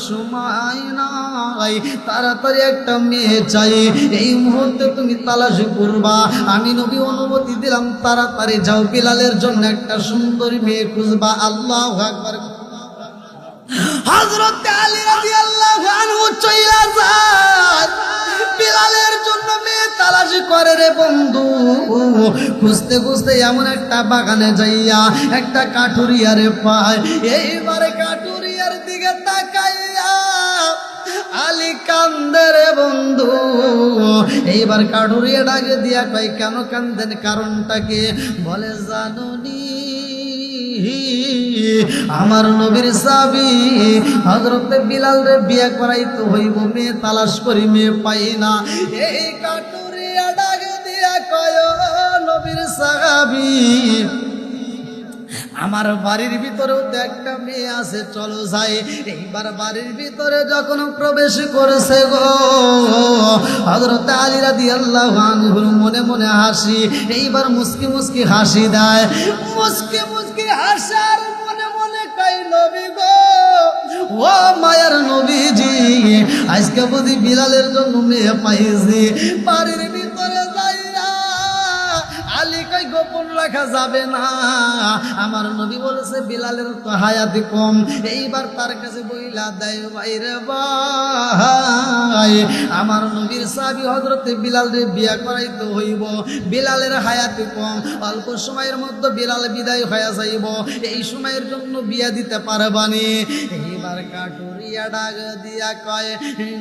সময় নাই, তাড়াতাড়ি একটা মেয়ে চাই, এই মুহূর্তে তুমি তালাশ করবা। আমি নবী অনুমতি দিলাম, তাড়াতাড়ি যাও, বিলালের জন্য একটা সুন্দরী মেয়ে খুঁজবা। আল্লাহু আকবার। হযরত আলী রাদিয়াল্লাহু আনহু চইলা যায়, বিলালের জন্য মেয়ে তালাশ করে রে বন্ধু। খুঁজতে খুঁজতে এমন একটা বাগানে যাইয়া একটা কাঠুরিয়ারে পায়। এইবারে কাঠুরিয়ার দিকে তাকাইয়া আলী কান্দে রে বন্ধু। এইবার কাঠুরিয়া ডাকে দিয়া কয়, কেন কান্দেন, কারণটা কি? বলে, জানুনি আমার নবীর সাহাবী হযরত বিলাল রে বিয়ে করাইতে হইব, মেয়ে তালাশ করি, মেয়ে পাই না। এই কাটুরিয়া ডাক দিয়া কয়, নবীর সাহাবী আমার বাড়ির ভিতরেও তো একটা মেয়ে আছে, চলো যাই। এইবার বাড়ির ভিতরে যখন প্রবেশ করেছে গো, হযরত আলী রাদিয়াল্লাহু আনহুর মনে মনে হাসি। এইবার মুস্কি মুস্কি হাসি দেয়, মুস্কি মুস্কি হাসার মনে মনে কই, নবী গো, ও মায়ার নবীজি, আজকে বুঝি বিলালের জন্য মেয়ে পাইছি। বাড়ির ভিতরে যাইয়া আলী কই, গোপন রাখা যাবে না, আমার নবী বলেছে বিলালের তো হায়াতি কম। এইবার তার কাছে বইলা দেয়, ভাইরে ভাই, আমার নবীর সাহাবী হযরতে বিলাল রে বিয়া করাইতে হইব, বিলালের হায়াতি কম, অল্প সময়ের মধ্যে বিলাল বিদায় হয়ে যাইব, এই সময়ের জন্য বিয়া দিতে পারবানি। এইবার কাটুরিয়া ডাক দিয়া কয়,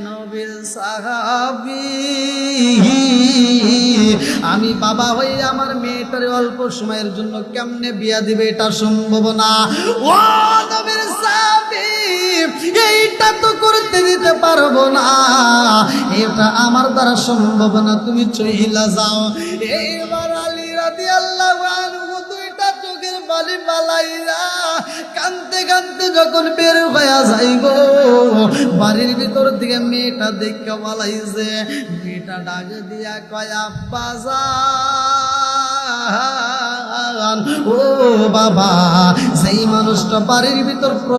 নবীর সাহাবী আমি বাবা হই, আমার মেয়েটার অল্প সময়ের জন্য কেমনে বিয়া দিবে, এটা সম্ভব না। ও নবীর সাহাবী, এইটা তো করতে দিতে পারবো না, এটা আমার দ্বারা সম্ভব না, তুমি চইলা যাও। এইবার আলী রাদিয়াল্লাহু আনহু দুইটা চোখের বালি বালাইয়া কাঁদতে কাঁদতে যখন বের হয়ে যাই গো, বাড়ির ভিতর থেকে মেয়েটা দেখে বলাইছে। মেয়েটা ডাক দিয়া কয়, আব্বা জান, ও বাবা, সেই মানুষটা বাড়ির ভিতর